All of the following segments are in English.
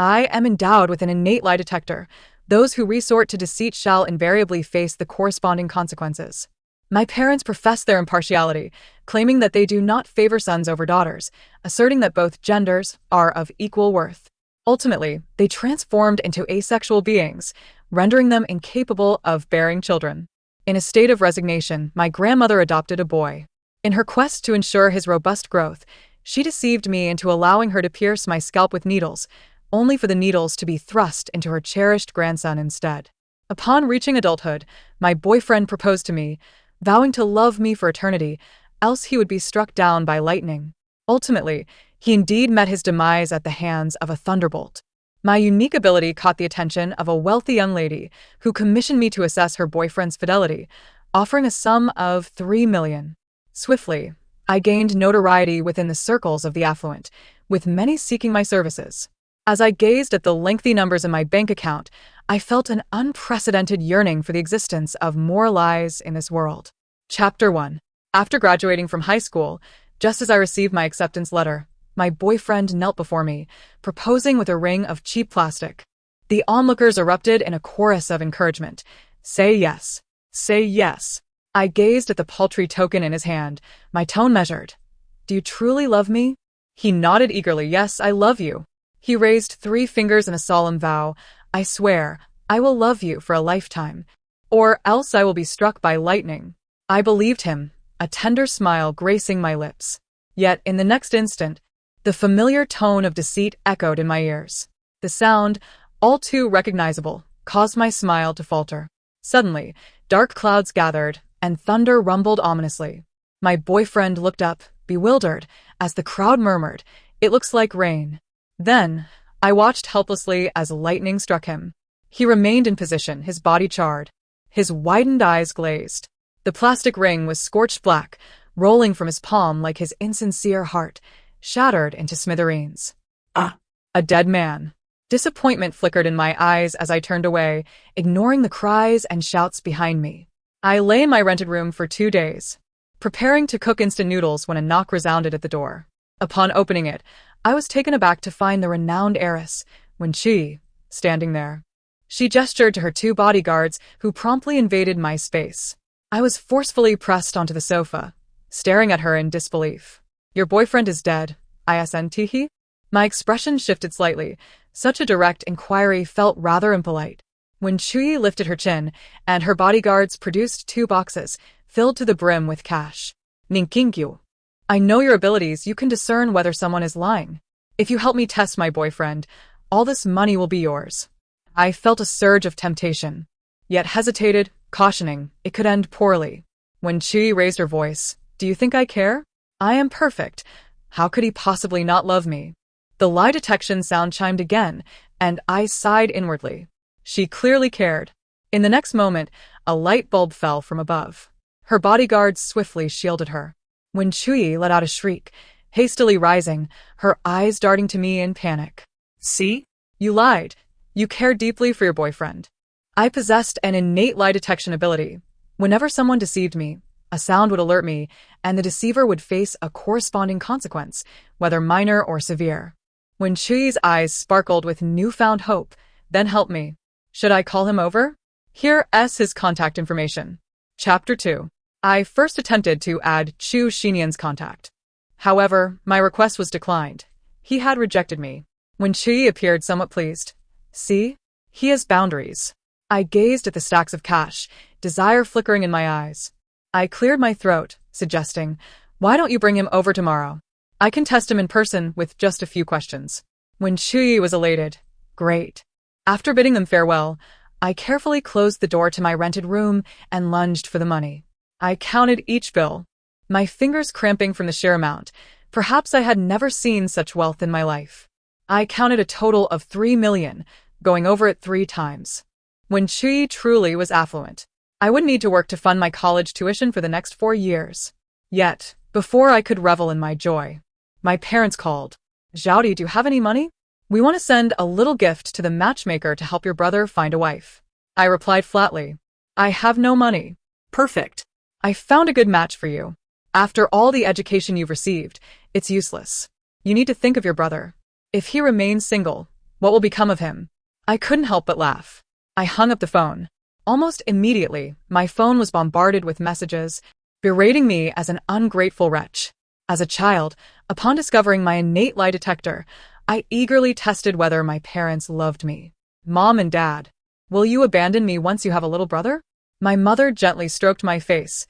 I am endowed with an innate lie detector. Those who resort to deceit shall invariably face the corresponding consequences. My parents profess their impartiality, claiming that they do not favor sons over daughters, asserting that both genders are of equal worth. Ultimately, they transformed into asexual beings, rendering them incapable of bearing children. In a state of resignation, my grandmother adopted a boy. In her quest to ensure his robust growth, she deceived me into allowing her to pierce my scalp with needles, only for the needles to be thrust into her cherished grandson instead. Upon reaching adulthood, my boyfriend proposed to me, vowing to love me for eternity, else he would be struck down by lightning. Ultimately, he indeed met his demise at the hands of a thunderbolt. My unique ability caught the attention of a wealthy young lady who commissioned me to assess her boyfriend's fidelity, offering a sum of 3 million. Swiftly, I gained notoriety within the circles of the affluent, with many seeking my services. As I gazed at the lengthy numbers in my bank account, I felt an unprecedented yearning for the existence of more lies in this world. Chapter 1. After graduating from high school, just as I received my acceptance letter, my boyfriend knelt before me, proposing with a ring of cheap plastic. The onlookers erupted in a chorus of encouragement. Say yes. Say yes. I gazed at the paltry token in his hand, my tone measured. Do you truly love me? He nodded eagerly. Yes, I love you. He raised 3 fingers in a solemn vow. I swear, I will love you for a lifetime, or else I will be struck by lightning. I believed him, a tender smile gracing my lips. Yet, in the next instant, the familiar tone of deceit echoed in my ears. The sound, all too recognizable, caused my smile to falter. Suddenly, dark clouds gathered, and thunder rumbled ominously. My boyfriend looked up, bewildered, as the crowd murmured, "It looks like rain." Then, I watched helplessly as lightning struck him. He remained in position, his body charred. His widened eyes glazed. The plastic ring was scorched black, rolling from his palm like his insincere heart, shattered into smithereens. A dead man. Disappointment flickered in my eyes as I turned away, ignoring the cries and shouts behind me. I lay in my rented room for 2 days, preparing to cook instant noodles when a knock resounded at the door. Upon opening it, I was taken aback to find the renowned heiress, Wen-Chi, standing there. She gestured to her 2 bodyguards, who promptly invaded my space. I was forcefully pressed onto the sofa, staring at her in disbelief. Your boyfriend is dead, isn't? My expression shifted slightly. Such a direct inquiry felt rather impolite. Wen-Chi lifted her chin, and her bodyguards produced 2 boxes, filled to the brim with cash. Ninkingyu. I know your abilities. You can discern whether someone is lying. If you help me test my boyfriend, all this money will be yours. I felt a surge of temptation, yet hesitated, cautioning it could end poorly. Wen-Chi raised her voice. Do you think I care? I am perfect. How could he possibly not love me? The lie detection sound chimed again, and I sighed inwardly. She clearly cared. In the next moment, a light bulb fell from above. Her bodyguards swiftly shielded her. Wen-Chi let out a shriek, hastily rising, her eyes darting to me in panic. See? You lied. You cared deeply for your boyfriend. I possessed an innate lie detection ability. Whenever someone deceived me, a sound would alert me, and the deceiver would face a corresponding consequence, whether minor or severe. Wen-Chi's eyes sparkled with newfound hope. Then help me. Should I call him over? Here's his contact information. Chapter 2. I first attempted to add Chu Xinian's contact. However, my request was declined. He had rejected me. Wen-Chi appeared somewhat pleased. See? He has boundaries. I gazed at the stacks of cash, desire flickering in my eyes. I cleared my throat, suggesting, why don't you bring him over tomorrow? I can test him in person with just a few questions. Wen-Chi was elated. Great. After bidding them farewell, I carefully closed the door to my rented room and lunged for the money. I counted each bill, my fingers cramping from the sheer amount. Perhaps I had never seen such wealth in my life. I counted a total of 3 million, going over it 3 times. Wen-Chi truly was affluent. I would need to work to fund my college tuition for the next 4 years. Yet, before I could revel in my joy, my parents called. Zhaodi, do you have any money? We want to send a little gift to the matchmaker to help your brother find a wife. I replied flatly. I have no money. Perfect. I found a good match for you. After all the education you've received, it's useless. You need to think of your brother. If he remains single, What will become of him? I couldn't help but laugh. I hung up the phone. Almost immediately, my phone was bombarded with messages, berating me as an ungrateful wretch. As a child, upon discovering my innate lie detector, I eagerly tested whether my parents loved me. Mom and Dad, will you abandon me once you have a little brother? My mother gently stroked my face.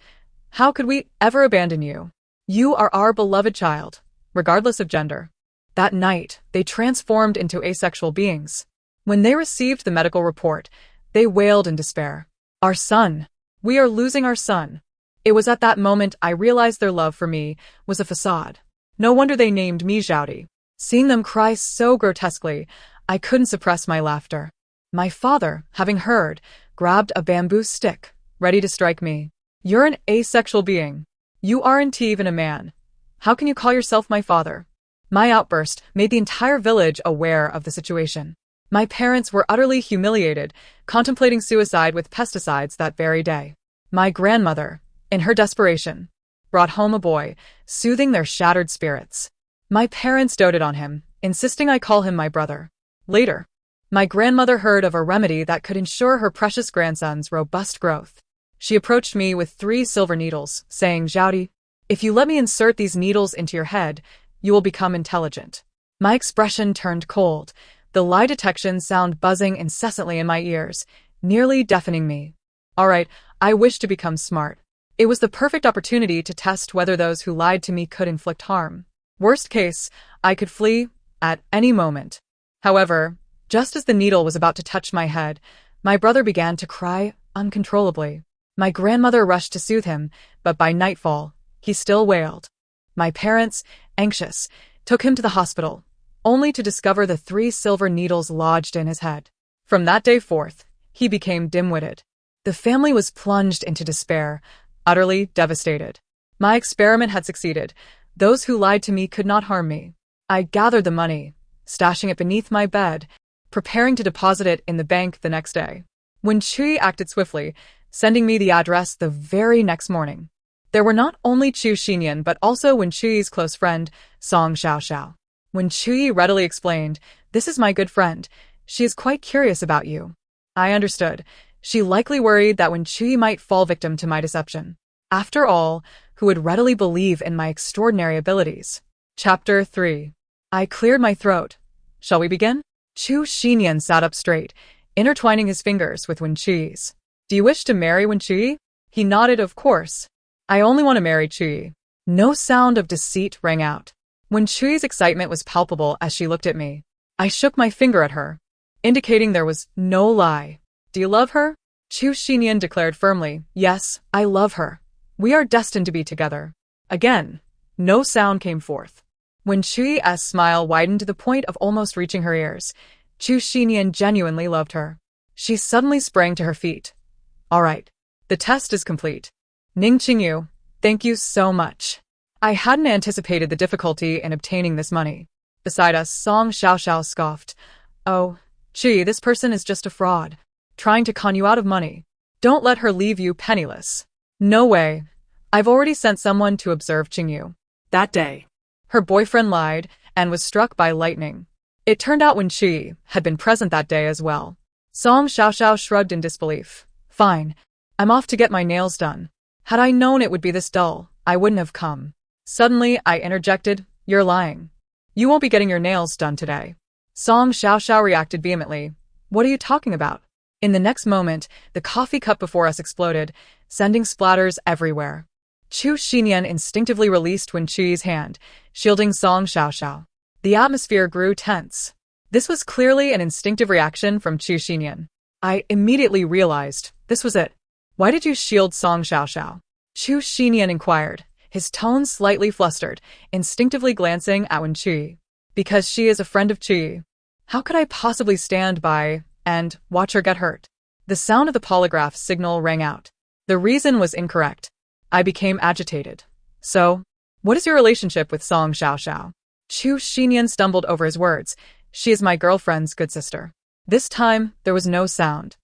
How could we ever abandon you? You are our beloved child, regardless of gender. That night, they transformed into asexual beings. When they received the medical report, they wailed in despair. Our son! We are losing our son! It was at that moment I realized their love for me was a facade. No wonder they named me Zhaodi. Seeing them cry so grotesquely, I couldn't suppress my laughter. My father, having heard, grabbed a bamboo stick, ready to strike me. You're an asexual being. You aren't even a man. How can you call yourself my father? My outburst made the entire village aware of the situation. My parents were utterly humiliated, contemplating suicide with pesticides that very day. My grandmother, in her desperation, brought home a boy, soothing their shattered spirits. My parents doted on him, insisting I call him my brother. Later, my grandmother heard of a remedy that could ensure her precious grandson's robust growth. She approached me with 3 silver needles, saying, Zhaodi, if you let me insert these needles into your head, you will become intelligent. My expression turned cold, the lie detection sound buzzing incessantly in my ears, nearly deafening me. All right, I wish to become smart. It was the perfect opportunity to test whether those who lied to me could inflict harm. Worst case, I could flee at any moment. However, just as the needle was about to touch my head, my brother began to cry uncontrollably. My grandmother rushed to soothe him, but by nightfall, he still wailed. My parents, anxious, took him to the hospital, only to discover the 3 silver needles lodged in his head. From that day forth, he became dim-witted. The family was plunged into despair, utterly devastated. My experiment had succeeded. Those who lied to me could not harm me. I gathered the money, stashing it beneath my bed, preparing to deposit it in the bank the next day. When Chui acted swiftly, sending me the address the very next morning. There were not only Chu Xinyan but also Wen Chui's close friend, Song Xiaoxiao. Wen Chui readily explained, this is my good friend. She is quite curious about you. I understood. She likely worried that Wen Chui might fall victim to my deception. After all, who would readily believe in my extraordinary abilities? Chapter 3. I cleared my throat. Shall we begin? Chu Xinyan sat up straight, intertwining his fingers with Wen Chui's. Do you wish to marry Wen Chui? He nodded, of course. I only want to marry Chui. No sound of deceit rang out. Wen Chui's excitement was palpable as she looked at me. I shook my finger at her, indicating there was no lie. Do you love her? Chu Xinyan declared firmly, yes, I love her. We are destined to be together. Again, no sound came forth. When Chui's smile widened to the point of almost reaching her ears, Chu Xinyan genuinely loved her. She suddenly sprang to her feet. All right. The test is complete. Ning Qingyu, thank you so much. I hadn't anticipated the difficulty in obtaining this money. Beside us, Song Xiaoxiao scoffed. Oh, Chi, this person is just a fraud, trying to con you out of money. Don't let her leave you penniless. No way. I've already sent someone to observe Qingyu. That day, her boyfriend lied and was struck by lightning. It turned out Wen Qi had been present that day as well. Song Xiaoxiao shrugged in disbelief. Fine. I'm off to get my nails done. Had I known it would be this dull, I wouldn't have come. Suddenly, I interjected, you're lying. You won't be getting your nails done today. Song Xiaoxiao reacted vehemently. What are you talking about? In the next moment, the coffee cup before us exploded, sending splatters everywhere. Chu Xinyan instinctively released Wen Chui's hand, shielding Song Xiaoxiao. The atmosphere grew tense. This was clearly an instinctive reaction from Chu Xinyan. I immediately realized this was it. Why did you shield Song Xiaoxiao? Chu Xinyan inquired, his tone slightly flustered, instinctively glancing at Wen Chui. Because she is a friend of Chui. How could I possibly stand by and watch her get hurt? The sound of the polygraph signal rang out. The reason was incorrect. I became agitated. So, what is your relationship with Song Xiaoxiao? Chu Xinyan stumbled over his words. She is my girlfriend's good sister. This time, there was no sound.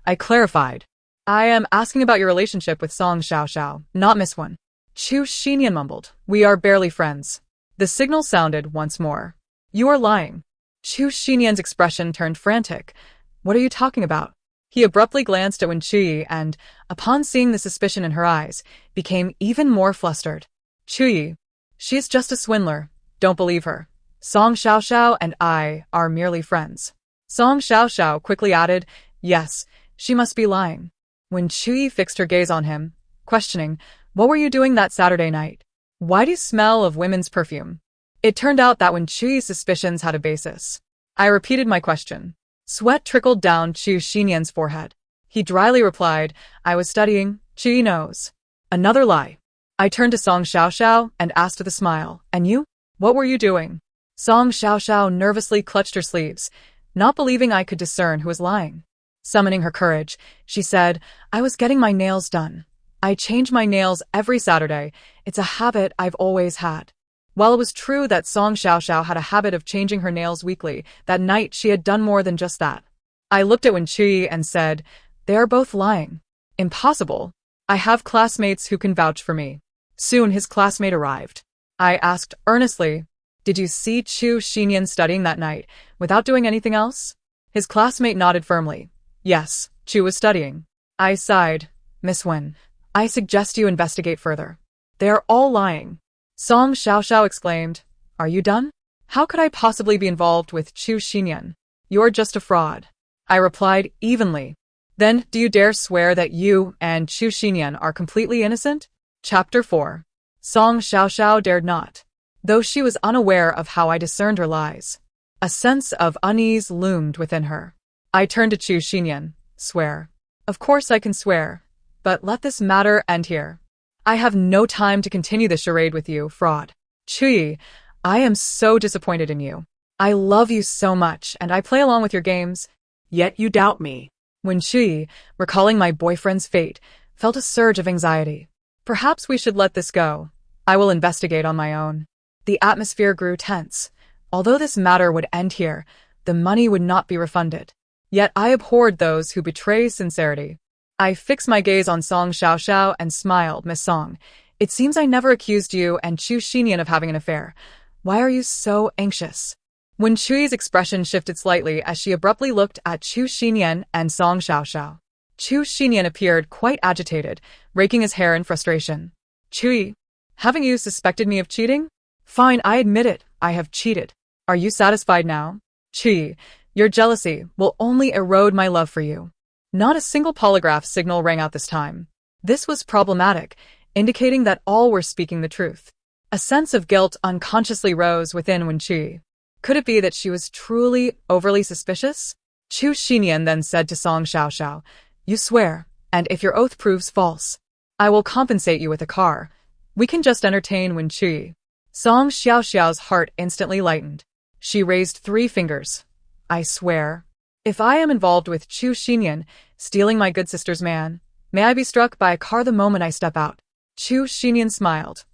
I clarified. I am asking about your relationship with Song Xiaoxiao, not Miss Wen. Chu Xinyan mumbled. We are barely friends. The signal sounded once more. You are lying. Chu Xinyan's expression turned frantic. What are you talking about? He abruptly glanced at Wen Chuyi and, upon seeing the suspicion in her eyes, became even more flustered. Chuyi, she is just a swindler. Don't believe her. Song Xiaoxiao and I are merely friends. Song Xiaoxiao quickly added, yes, she must be lying. Wen Chuyi fixed her gaze on him, questioning, what were you doing that Saturday night? Why do you smell of women's perfume? It turned out that Wen Chuyi's suspicions had a basis. I repeated my question. Sweat trickled down Chu Xinyan's forehead. He dryly replied, I was studying. Chuyi knows. Another lie. I turned to Song Xiaoxiao and asked with a smile, and you? What were you doing? Song Xiaoxiao nervously clutched her sleeves, not believing I could discern who was lying. Summoning her courage, she said, I was getting my nails done. I change my nails every Saturday. It's a habit I've always had. While it was true that Song Xiaoxiao had a habit of changing her nails weekly, that night she had done more than just that. I looked at Wen Chuyi and said, they are both lying. Impossible. I have classmates who can vouch for me. Soon his classmate arrived. I asked earnestly, did you see Chu Xinyan studying that night, without doing anything else? His classmate nodded firmly. Yes, Chu was studying. I sighed. Miss Wen, I suggest you investigate further. They are all lying. Song Xiaoxiao exclaimed, are you done? How could I possibly be involved with Chu Xinyan? You're just a fraud. I replied evenly. Then, do you dare swear that you and Chu Xinyan are completely innocent? Chapter 4. Song Xiaoxiao dared not. Though she was unaware of how I discerned her lies. A sense of unease loomed within her. I turned to Chu Xinyan. Swear. Of course I can swear. But let this matter end here. I have no time to continue this charade with you, fraud. Chuyi, I am so disappointed in you. I love you so much, and I play along with your games. Yet you doubt me. When Chuyi, recalling my boyfriend's fate, felt a surge of anxiety. Perhaps we should let this go. I will investigate on my own. The atmosphere grew tense. Although this matter would end here, the money would not be refunded. Yet I abhorred those who betray sincerity. I fixed my gaze on Song Xiaoxiao and smiled, Miss Song. It seems I never accused you and Chu Xinyan of having an affair. Why are you so anxious? Wen Chuyi's expression shifted slightly as she abruptly looked at Chu Xinyan and Song Xiaoxiao. Chu Xinyan appeared quite agitated, raking his hair in frustration. Chuyi, haven't you suspected me of cheating? Fine, I admit it, I have cheated. Are you satisfied now? Chuyi, your jealousy will only erode my love for you. Not a single polygraph signal rang out this time. This was problematic, indicating that all were speaking the truth. A sense of guilt unconsciously rose within Wen Chuyi. Could it be that she was truly overly suspicious? Chu Xinyan then said to Song Xiaoxiao, you swear, and if your oath proves false, I will compensate you with a car. We can just entertain Wen Chuyi. Song Xiaoxiao's heart instantly lightened. She raised 3 fingers. I swear. If I am involved with Chu Xinyan, stealing my good sister's man, may I be struck by a car the moment I step out. Chu Xinyan smiled.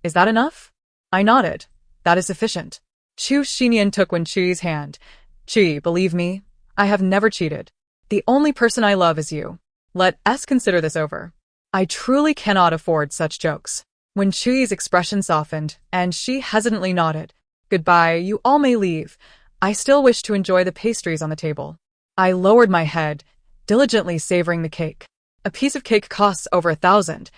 Is that enough? I nodded. That is sufficient. Chu Xinyan took Wen Chuyi's hand. Chuyi, believe me, I have never cheated. The only person I love is you. Let us consider this over. I truly cannot afford such jokes. Wen Chuyi's expression softened, and she hesitantly nodded. Goodbye, you all may leave. I still wish to enjoy the pastries on the table. I lowered my head, diligently savoring the cake. A piece of cake costs over 1,000.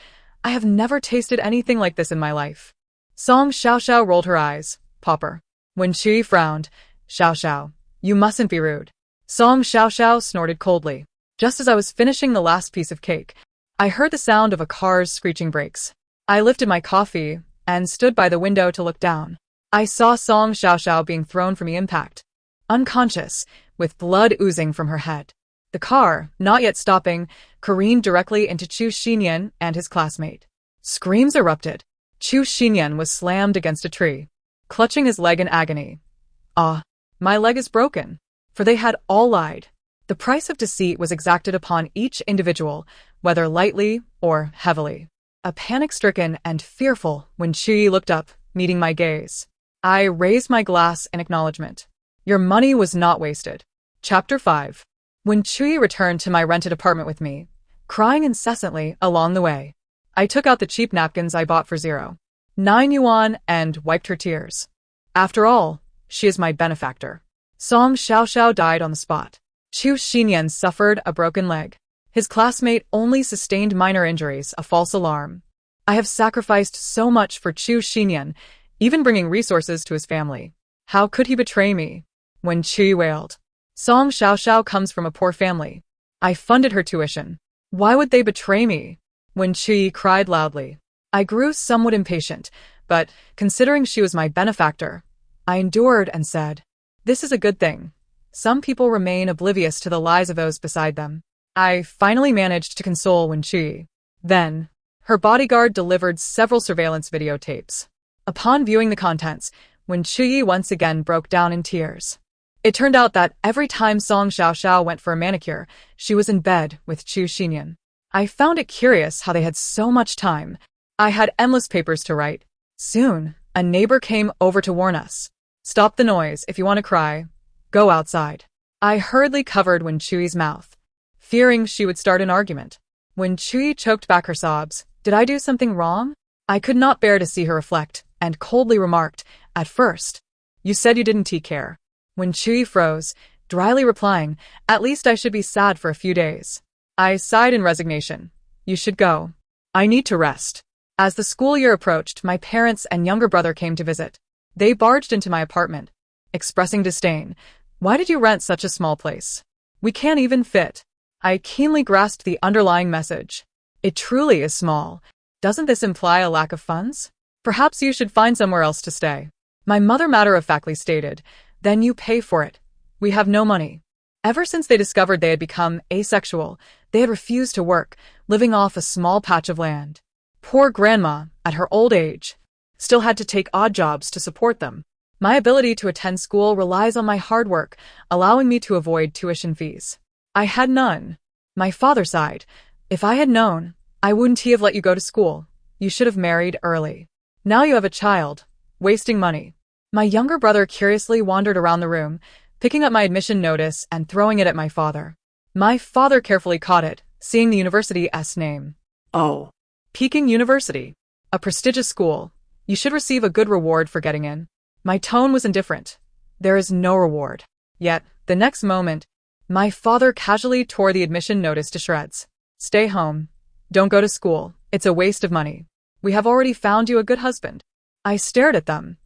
I have never tasted anything like this in my life. Song Xiaoxiao rolled her eyes. Pauper. Wen Chuyi frowned. Xiaoxiao, you mustn't be rude. Song Xiaoxiao snorted coldly. Just as I was finishing the last piece of cake, I heard the sound of a car's screeching brakes. I lifted my coffee and stood by the window to look down. I saw Song Xiaoxiao being thrown from the impact, unconscious, with blood oozing from her head. The car, not yet stopping, careened directly into Chu Xinyan and his classmate. Screams erupted. Chu Xinyan was slammed against a tree, clutching his leg in agony. Ah, my leg is broken. For they had all lied. The price of deceit was exacted upon each individual, whether lightly or heavily. A panic-stricken and fearful Wen Chuyi looked up, meeting my gaze. I raised my glass in acknowledgement. Your money was not wasted. Chapter 5. Wen Chuyi returned to my rented apartment with me, crying incessantly along the way. I took out the cheap napkins I bought for 0.9 yuan and wiped her tears. After all, she is my benefactor. Song Xiaoxiao died on the spot. Chu Xinyan suffered a broken leg. His classmate only sustained minor injuries, a false alarm. I have sacrificed so much for Chu Xinyan, even bringing resources to his family. How could he betray me? When Qi wailed. Song Xiaoxiao comes from a poor family. I funded her tuition. Why would they betray me? When Qi cried loudly. I grew somewhat impatient, but considering she was my benefactor, I endured and said, "This is a good thing." Some people remain oblivious to the lies of those beside them. I finally managed to console Wen Qi. Then, her bodyguard delivered several surveillance videotapes. Upon viewing the contents, Wen Qi once again broke down in tears. It turned out that every time Song Xiaoxiao went for a manicure, she was in bed with Chu Xinyan. I found it curious how they had so much time. I had endless papers to write. Soon, a neighbor came over to warn us. "Stop the noise if you want to cry. Go outside." I hurriedly covered Wen Qi's mouth, fearing she would start an argument. When Qi choked back her sobs, "Did I do something wrong?" I could not bear to see her reflect, and coldly remarked, "At first, you said you didn't take care." When Qi froze, dryly replying, "At least I should be sad for a few days." I sighed in resignation. "You should go. I need to rest." As the school year approached, my parents and younger brother came to visit. They barged into my apartment, expressing disdain. "Why did you rent such a small place? We can't even fit." I keenly grasped the underlying message. It truly is small. Doesn't this imply a lack of funds? Perhaps you should find somewhere else to stay. My mother matter-of-factly stated, "Then you pay for it. We have no money." Ever since they discovered they had become asexual, they had refused to work, living off a small patch of land. Poor grandma, at her old age, still had to take odd jobs to support them. My ability to attend school relies on my hard work, allowing me to avoid tuition fees. I had none. My father sighed. "If I had known, I wouldn't have let you go to school. You should have married early. Now you have a child, wasting money." My younger brother curiously wandered around the room, picking up my admission notice and throwing it at my father. My father carefully caught it, seeing the university's name. "Oh. Peking University. A prestigious school. You should receive a good reward for getting in." My tone was indifferent. There is no reward. Yet, the next moment, my father casually tore the admission notice to shreds. "Stay home. Don't go to school. It's a waste of money. We have already found you a good husband." I stared at them.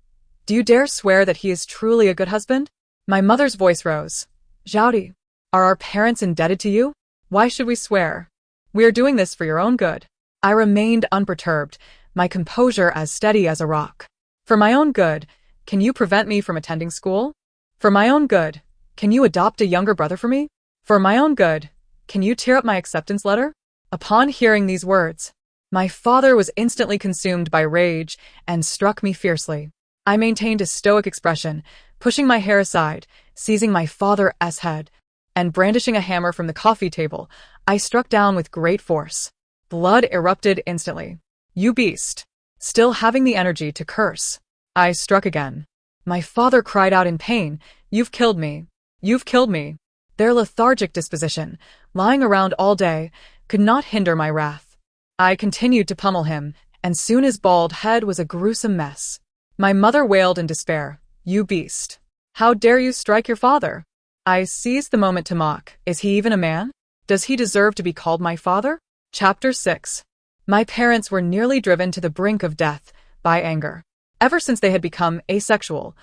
"Do you dare swear that he is truly a good husband?" My mother's voice rose. "Zhaodi, are our parents indebted to you? Why should we swear? We are doing this for your own good." I remained unperturbed, my composure as steady as a rock. "For my own good, can you prevent me from attending school? For my own good, can you adopt a younger brother for me? For my own good, can you tear up my acceptance letter?" Upon hearing these words, my father was instantly consumed by rage and struck me fiercely. I maintained a stoic expression, pushing my hair aside, seizing my father's head, and brandishing a hammer from the coffee table, I struck down with great force. Blood erupted instantly. "You beast!" Still having the energy to curse, I struck again. My father cried out in pain, "You've killed me. You've killed me." Their lethargic disposition, lying around all day, could not hinder my wrath. I continued to pummel him, and soon his bald head was a gruesome mess. My mother wailed in despair, "You beast! How dare you strike your father?" I seized the moment to mock. Is he even a man? Does he deserve to be called my father? Chapter 6. My parents were nearly driven to the brink of death by anger. Ever since they had become asexual,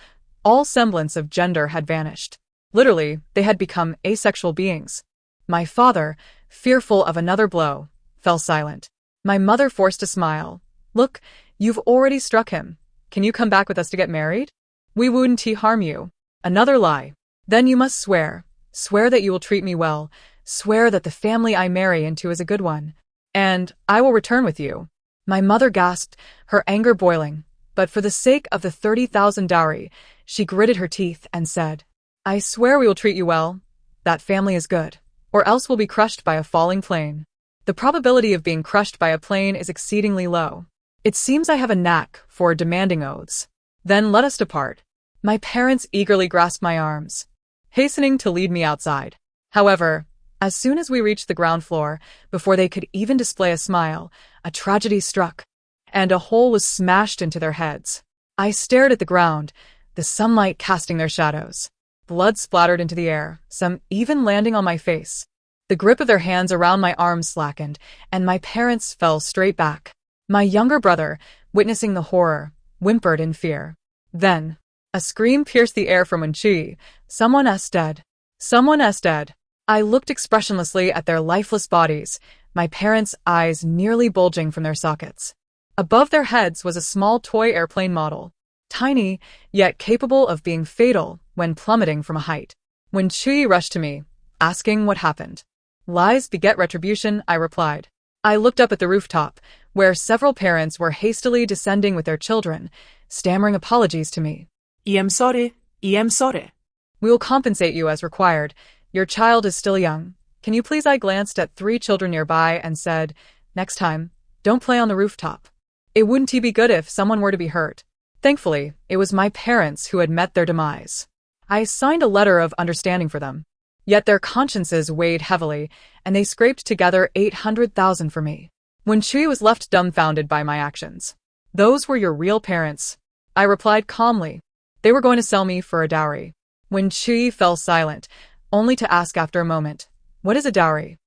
all semblance of gender had vanished. Literally, they had become asexual beings. My father, fearful of another blow, fell silent. My mother forced a smile. "Look, you've already struck him. Can you come back with us to get married? We wouldn't harm you." Another lie. "Then you must swear. Swear that you will treat me well. Swear that the family I marry into is a good one. And I will return with you." My mother gasped, her anger boiling. But for the sake of the 30,000 dowry, she gritted her teeth and said, "I swear we will treat you well. That family is good. Or else we'll be crushed by a falling plane." The probability of being crushed by a plane is exceedingly low. It seems I have a knack for demanding oaths. "Then let us depart." My parents eagerly grasped my arms, hastening to lead me outside. However, as soon as we reached the ground floor, before they could even display a smile, a tragedy struck, and a hole was smashed into their heads. I stared at the ground, the sunlight casting their shadows. blood splattered into the air, some even landing on my face. The grip of their hands around my arms slackened, and my parents fell straight back. My younger brother, witnessing the horror, whimpered in fear. Then, a scream pierced the air from Wenqi. Someone's dead. Someone's dead. I looked expressionlessly at their lifeless bodies, my parents' eyes nearly bulging from their sockets. Above their heads was a small toy airplane model, tiny, yet capable of being fatal when plummeting from a height. Wenqi rushed to me, asking what happened. Lies beget retribution, I replied. I looked up at the rooftop, where several parents were hastily descending with their children, stammering apologies to me. I'm sorry. We will compensate you as required. Your child is still young. Can you please? I glanced at 3 children nearby and said, next time, don't play on the rooftop. It wouldn't be good if someone were to be hurt. Thankfully, it was my parents who had met their demise. I signed a letter of understanding for them. Yet their consciences weighed heavily, and they scraped together 800,000 for me. Wenqi was left dumbfounded by my actions. Those were your real parents, I replied calmly. They were going to sell me for a dowry. Wenqi fell silent, only to ask after a moment, what is a dowry?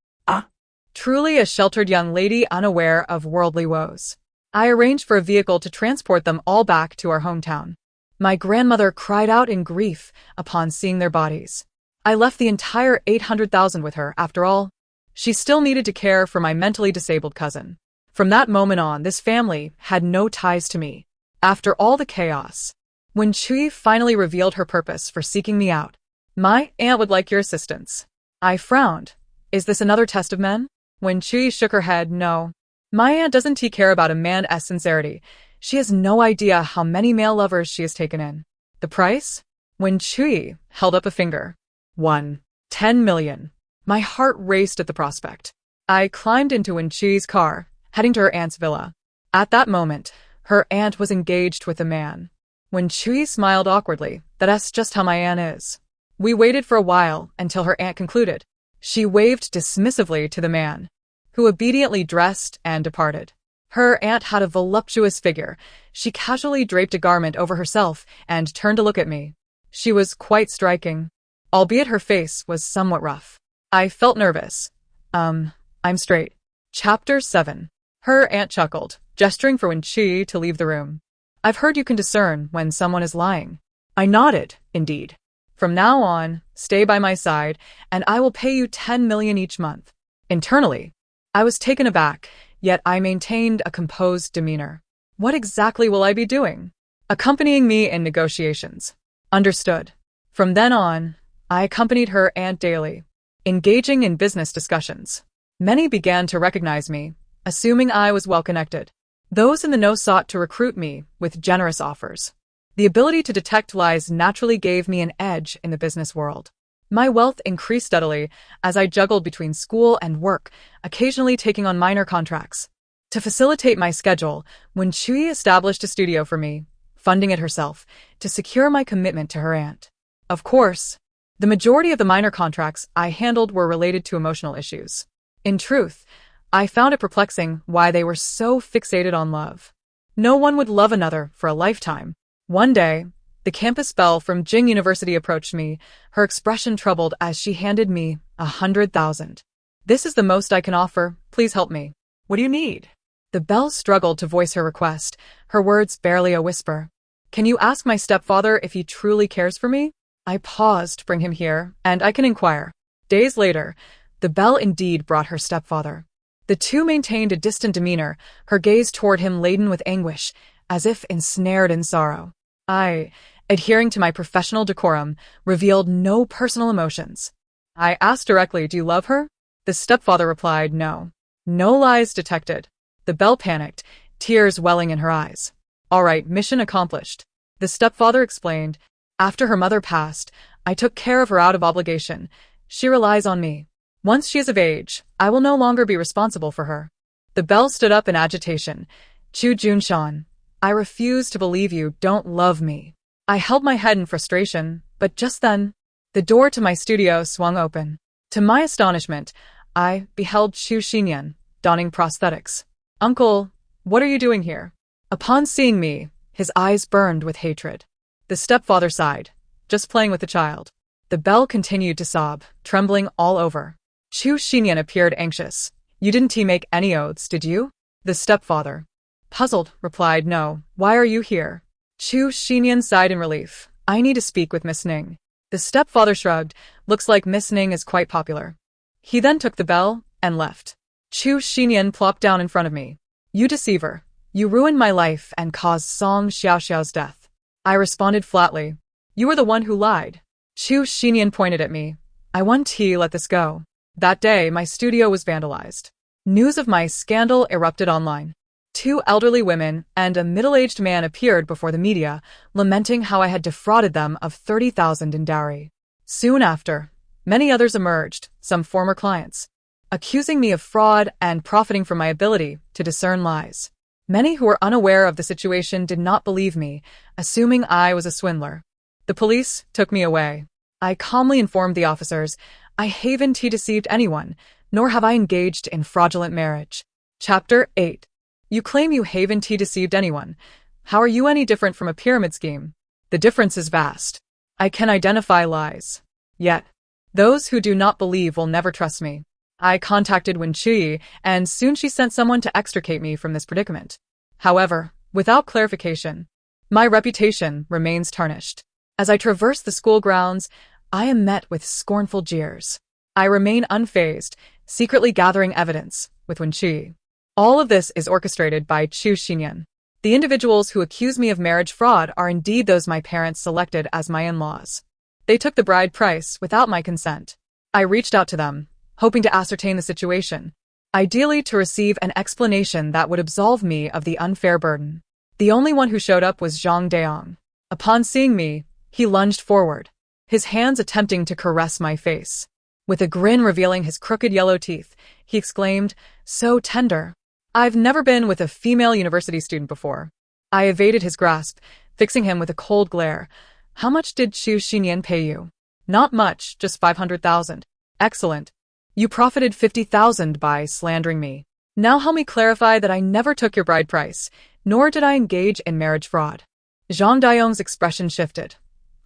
Truly a sheltered young lady unaware of worldly woes. I arranged for a vehicle to transport them all back to our hometown. My grandmother cried out in grief upon seeing their bodies. I left the entire 800,000 with her, after all. She still needed to care for my mentally disabled cousin. From that moment on, this family had no ties to me. After all the chaos, Wenqi finally revealed her purpose for seeking me out. My aunt would like your assistance. I frowned. Is this another test of men? Wenqi shook her head. No. My aunt doesn't care about a man's sincerity. She has no idea how many male lovers she has taken in. The price? Wenqi held up a finger. 10 million. My heart raced at the prospect. I climbed into Wenqi's car, heading to her aunt's villa. At that moment, her aunt was engaged with a man. Wenqi smiled awkwardly. That's just how my aunt is. We waited for a while until her aunt concluded. She waved dismissively to the man, who obediently dressed and departed. Her aunt had a voluptuous figure. She casually draped a garment over herself and turned to look at me. She was quite striking, albeit her face was somewhat rough. I felt nervous. I'm straight. Chapter 7. Her aunt chuckled, gesturing for Wenqi to leave the room. I've heard you can discern when someone is lying. I nodded, indeed. From now on, stay by my side, and I will pay you 10 million each month. Internally, I was taken aback, yet I maintained a composed demeanor. What exactly will I be doing? Accompanying me in negotiations. Understood. From then on, I accompanied her aunt daily, engaging in business discussions. Many began to recognize me, assuming I was well-connected. Those in the know sought to recruit me with generous offers. The ability to detect lies naturally gave me an edge in the business world. My wealth increased steadily as I juggled between school and work, occasionally taking on minor contracts. To facilitate my schedule, Wenqi established a studio for me, funding it herself, to secure my commitment to her aunt. Of course, the majority of the minor contracts I handled were related to emotional issues. In truth, I found it perplexing why they were so fixated on love. No one would love another for a lifetime. One day, the campus belle from Jing University approached me, her expression troubled as she handed me 100,000. This is the most I can offer. Please help me. What do you need? The belle struggled to voice her request, her words barely a whisper. Can you ask my stepfather if he truly cares for me? I paused to bring him here, and I can inquire. Days later, the belle indeed brought her stepfather. The two maintained a distant demeanor, her gaze toward him laden with anguish, as if ensnared in sorrow. I, adhering to my professional decorum, revealed no personal emotions. I asked directly, do you love her? The stepfather replied, no. No lies detected. The belle panicked, tears welling in her eyes. All right, mission accomplished. The stepfather explained, after her mother passed, I took care of her out of obligation. She relies on me. Once she is of age, I will no longer be responsible for her. The belle stood up in agitation. Chu Junshan, I refuse to believe you don't love me. I held my head in frustration, but just then, the door to my studio swung open. To my astonishment, I beheld Chu Xinyan, donning prosthetics. Uncle, what are you doing here? Upon seeing me, his eyes burned with hatred. The stepfather sighed. Just playing with the child. The bell continued to sob, trembling all over. Chu Xinyan appeared anxious. You didn't make any oaths, did you? The stepfather, puzzled, replied, no. Why are you here? Chu Xinyan sighed in relief. I need to speak with Miss Ning. The stepfather shrugged. Looks like Miss Ning is quite popular. He then took the bell and left. Chu Xinyan plopped down in front of me. You deceiver. You ruined my life and caused Song Xiaoxiao's death. I responded flatly. You were the one who lied. Chu Xinyan pointed at me. I won't let this go. That day, my studio was vandalized. News of my scandal erupted online. 2 elderly women and a middle-aged man appeared before the media, lamenting how I had defrauded them of 30,000 in dowry. Soon after, many others emerged, some former clients, accusing me of fraud and profiting from my ability to discern lies. Many who were unaware of the situation did not believe me, assuming I was a swindler. The police took me away. I calmly informed the officers, I haven't deceived anyone, nor have I engaged in fraudulent marriage. Chapter 8. You claim you haven't deceived anyone. How are you any different from a pyramid scheme? The difference is vast. I can identify lies. Yet, those who do not believe will never trust me. I contacted Wen Qi, and soon she sent someone to extricate me from this predicament. However, without clarification, my reputation remains tarnished. As I traverse the school grounds, I am met with scornful jeers. I remain unfazed, secretly gathering evidence with Wen Qi. All of this is orchestrated by Chu Xinyan. The individuals who accuse me of marriage fraud are indeed those my parents selected as my in-laws. They took the bride price without my consent. I reached out to them, hoping to ascertain the situation, ideally to receive an explanation that would absolve me of the unfair burden. The only one who showed up was Zhang Daong. Upon seeing me, he lunged forward, his hands attempting to caress my face. With a grin revealing his crooked yellow teeth, he exclaimed, so tender. I've never been with a female university student before. I evaded his grasp, fixing him with a cold glare. How much did Chu Xinyan pay you? Not much, just 500,000. Excellent. You profited 50,000 by slandering me. Now help me clarify that I never took your bride price, nor did I engage in marriage fraud. Zhang Daong's expression shifted.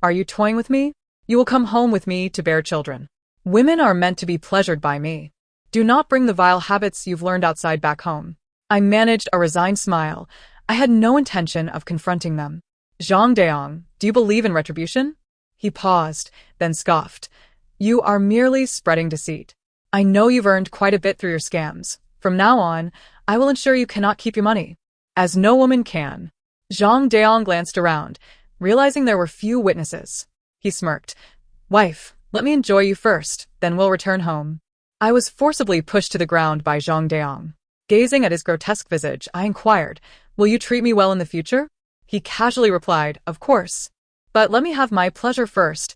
Are you toying with me? You will come home with me to bear children. Women are meant to be pleasured by me. Do not bring the vile habits you've learned outside back home. I managed a resigned smile. I had no intention of confronting them. Zhang Daong, do you believe in retribution? He paused, then scoffed. You are merely spreading deceit. I know you've earned quite a bit through your scams. From now on, I will ensure you cannot keep your money. As no woman can. Zhang Daong glanced around, realizing there were few witnesses. He smirked. Wife, let me enjoy you first, then we'll return home. I was forcibly pushed to the ground by Zhang Daong. Gazing at his grotesque visage, I inquired, will you treat me well in the future? He casually replied, of course. But let me have my pleasure first.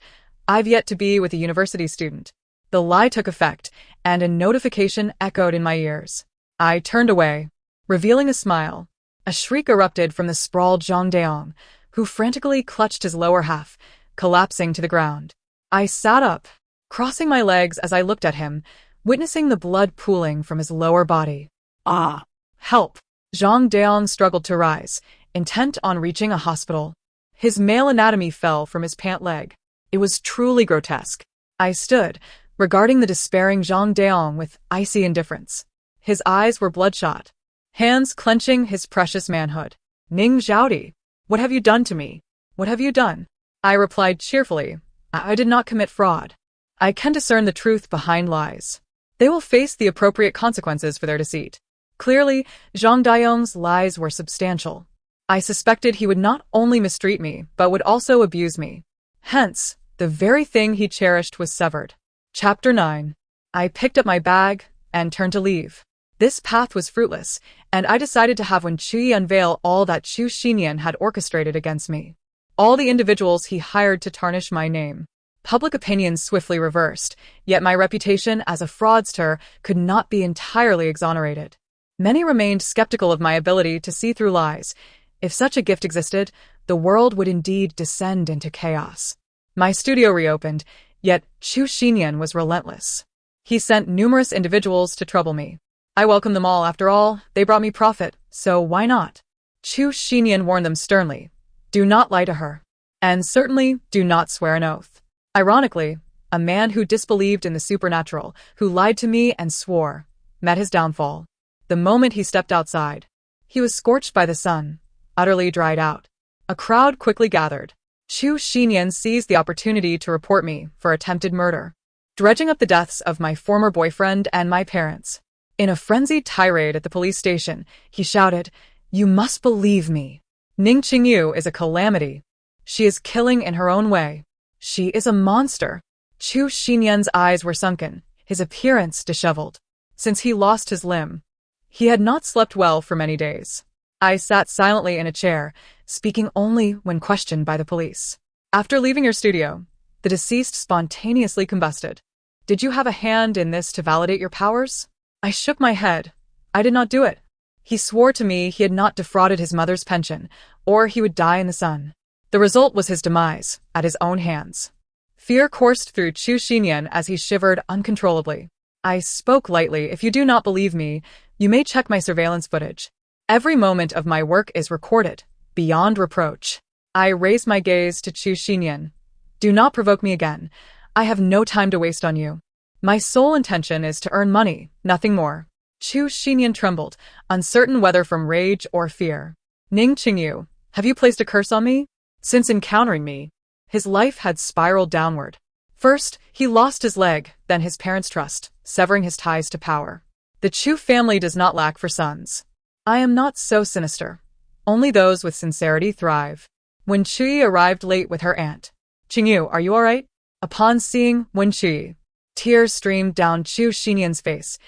I've yet to be with a university student. The lie took effect, and a notification echoed in my ears. I turned away, revealing a smile. A shriek erupted from the sprawled Zhang Daong, who frantically clutched his lower half, collapsing to the ground. I sat up, crossing my legs as I looked at him, witnessing the blood pooling from his lower body. Ah! Help! Zhang Daong struggled to rise, intent on reaching a hospital. His male anatomy fell from his pant leg. It was truly grotesque. I stood, regarding the despairing Zhang Daong with icy indifference. His eyes were bloodshot, hands clenching his precious manhood. Ning Zhaodi, what have you done to me? What have you done? I replied cheerfully, I did not commit fraud. I can discern the truth behind lies. They will face the appropriate consequences for their deceit. Clearly, Zhang Daong's lies were substantial. I suspected he would not only mistreat me, but would also abuse me. Hence, the very thing he cherished was severed. Chapter 9. I picked up my bag and turned to leave. This path was fruitless, and I decided to have Wen Qi unveil all that Chu Xinyan had orchestrated against me. All the individuals he hired to tarnish my name. Public opinion swiftly reversed, yet my reputation as a fraudster could not be entirely exonerated. Many remained skeptical of my ability to see through lies. If such a gift existed, the world would indeed descend into chaos. My studio reopened, yet Chu Xinyan was relentless. He sent numerous individuals to trouble me. I welcomed them all. After all, they brought me profit, so why not? Chu Xinyan warned them sternly. Do not lie to her. And certainly do not swear an oath. Ironically, a man who disbelieved in the supernatural, who lied to me and swore, met his downfall. The moment he stepped outside, he was scorched by the sun, utterly dried out. A crowd quickly gathered. Chu Xinyan seized the opportunity to report me for attempted murder, dredging up the deaths of my former boyfriend and my parents. In a frenzied tirade at the police station, he shouted, "You must believe me. Ning Qingyu is a calamity. She is killing in her own way. She is a monster." Chu Xinyan's eyes were sunken, his appearance disheveled. Since he lost his limb, he had not slept well for many days. I sat silently in a chair, speaking only when questioned by the police. "After leaving your studio, the deceased spontaneously combusted. Did you have a hand in this to validate your powers?" I shook my head. "I did not do it." He swore to me he had not defrauded his mother's pension, or he would die in the sun. The result was his demise, at his own hands. Fear coursed through Chu Xinyan as he shivered uncontrollably. I spoke lightly. "If you do not believe me, you may check my surveillance footage. Every moment of my work is recorded, beyond reproach." I raised my gaze to Chu Xinyan. "Do not provoke me again. I have no time to waste on you. My sole intention is to earn money, nothing more." Chu Xinyan trembled, uncertain whether from rage or fear. "Ning Qingyu, have you placed a curse on me?" Since encountering me, his life had spiraled downward. First, he lost his leg, then his parents' trust, severing his ties to power. The Chu family does not lack for sons. I am not so sinister. Only those with sincerity thrive. Wen Chui arrived late with her aunt. "Qingyu, are you all right?" Upon seeing Wen Chui, tears streamed down Chu Xinyan's face.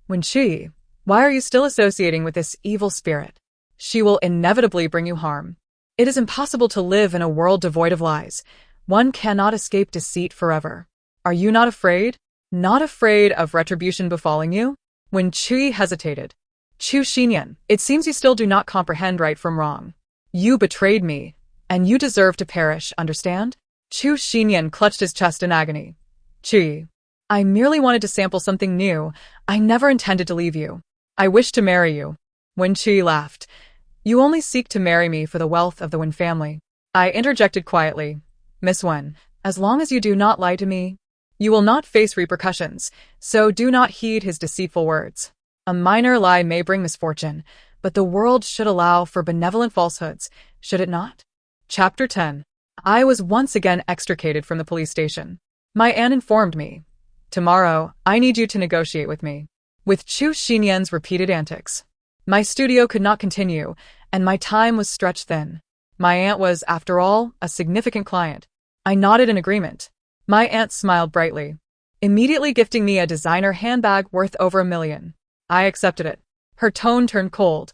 "Wen Chui, why are you still associating with this evil spirit? She will inevitably bring you harm. It is impossible to live in a world devoid of lies. One cannot escape deceit forever. Are you not afraid? Not afraid of retribution befalling you?" When Chui hesitated. "Chu Xinyan, it seems you still do not comprehend right from wrong. You betrayed me, and you deserve to perish, understand?" Chu Xinyan clutched his chest in agony. "Chui, I merely wanted to sample something new. I never intended to leave you. I wish to marry you." When Chui laughed. "You only seek to marry me for the wealth of the Wen family." I interjected quietly. "Miss Wen, as long as you do not lie to me, you will not face repercussions, so do not heed his deceitful words. A minor lie may bring misfortune, but the world should allow for benevolent falsehoods, should it not?" Chapter 10. I was once again extricated from the police station. My aunt informed me, "Tomorrow, I need you to negotiate with me." With Chu Xinyan's repeated antics, my studio could not continue, and my time was stretched thin. My aunt was, after all, a significant client. I nodded in agreement. My aunt smiled brightly, immediately gifting me a designer handbag worth over $1 million. I accepted it. Her tone turned cold.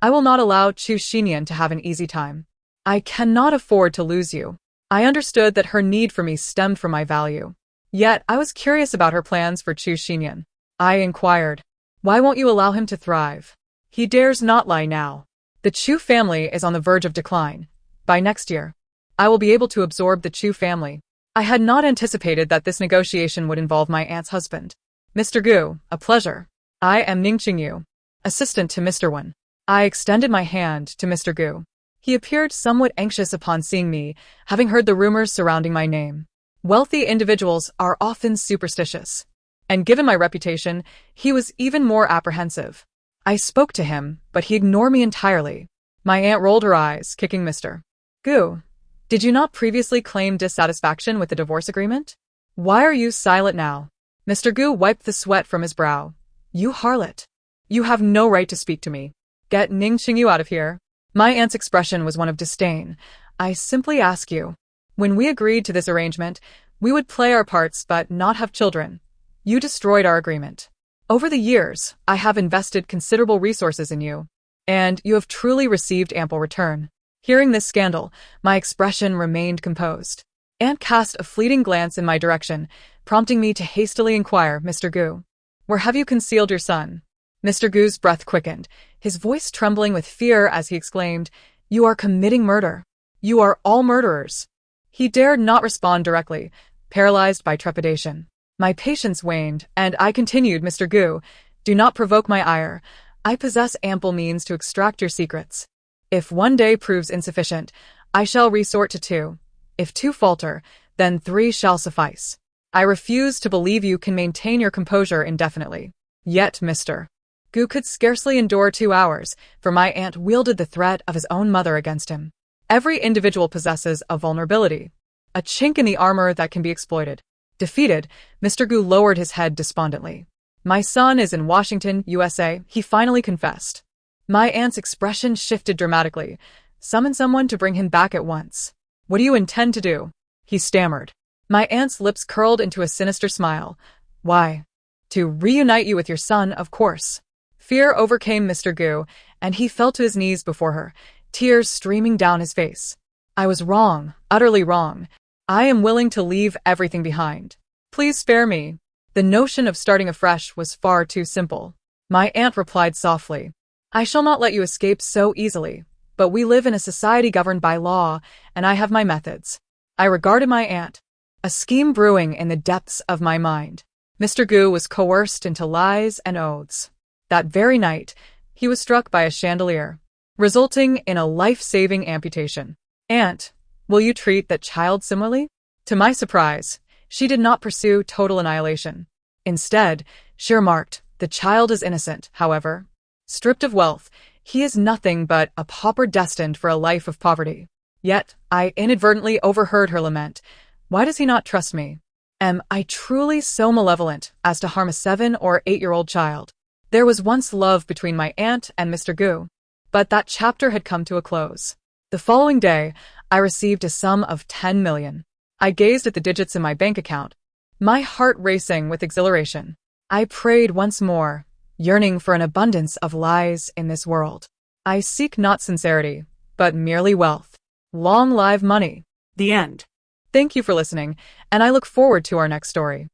"I will not allow Chu Xinyan to have an easy time. I cannot afford to lose you." I understood that her need for me stemmed from my value. Yet I was curious about her plans for Chu Xinyan. I inquired, "Why won't you allow him to thrive? He dares not lie now. The Chu family is on the verge of decline. By next year, I will be able to absorb the Chu family." I had not anticipated that this negotiation would involve my aunt's husband. "Mr. Gu, a pleasure. I am Ning Qingyu, assistant to Mr. Wen." I extended my hand to Mr. Gu. He appeared somewhat anxious upon seeing me, having heard the rumors surrounding my name. Wealthy individuals are often superstitious, and given my reputation, he was even more apprehensive. I spoke to him, but he ignored me entirely. My aunt rolled her eyes, kicking Mr. Gu. "Did you not previously claim dissatisfaction with the divorce agreement? Why are you silent now?" Mr. Gu wiped the sweat from his brow. "You harlot. You have no right to speak to me. Get Ning Qingyu out of here." My aunt's expression was one of disdain. "I simply ask you. When we agreed to this arrangement, we would play our parts but not have children. You destroyed our agreement. Over the years, I have invested considerable resources in you, and you have truly received ample return." Hearing this scandal, my expression remained composed. Aunt cast a fleeting glance in my direction, prompting me to hastily inquire, "Mr. Gu, where have you concealed your son?" Mr. Gu's breath quickened, his voice trembling with fear as he exclaimed, "You are committing murder. You are all murderers." He dared not respond directly, paralyzed by trepidation. My patience waned, and I continued, "Mr. Gu, do not provoke my ire. I possess ample means to extract your secrets. If one day proves insufficient, I shall resort to two. If two falter, then 3 shall suffice. I refuse to believe you can maintain your composure indefinitely. Yet Mr. Gu could scarcely endure 2 hours, for my aunt wielded the threat of his own mother against him. Every individual possesses a vulnerability, a chink in the armor that can be exploited. Defeated, Mr. Gu lowered his head despondently. My son is in Washington, USA, he finally confessed. My aunt's expression shifted dramatically. Summon someone to bring him back at once. What do you intend to do? He stammered. My aunt's lips curled into a sinister smile. Why? To reunite you with your son, of course. Fear overcame Mr. Gu, and he fell to his knees before her, tears streaming down his face. I was wrong, utterly wrong. I am willing to leave everything behind. Please spare me. The notion of starting afresh was far too simple. My aunt replied softly. I shall not let you escape so easily, but we live in a society governed by law, and I have my methods. I regarded my aunt, a scheme brewing in the depths of my mind. Mr. Gu was coerced into lies and oaths. That very night, he was struck by a chandelier, resulting in a life-saving amputation. Aunt, will you treat that child similarly? To my surprise, she did not pursue total annihilation. Instead, she remarked, the child is innocent, however. Stripped of wealth, he is nothing but a pauper destined for a life of poverty. Yet, I inadvertently overheard her lament. Why does he not trust me? Am I truly so malevolent as to harm a 7- or 8-year-old child? There was once love between my aunt and Mr. Gu, but that chapter had come to a close. The following day, I received a sum of 10 million. I gazed at the digits in my bank account, my heart racing with exhilaration. I prayed once more, yearning for an abundance of lies in this world. I seek not sincerity, but merely wealth. Long live money. The end. Thank you for listening, and I look forward to our next story.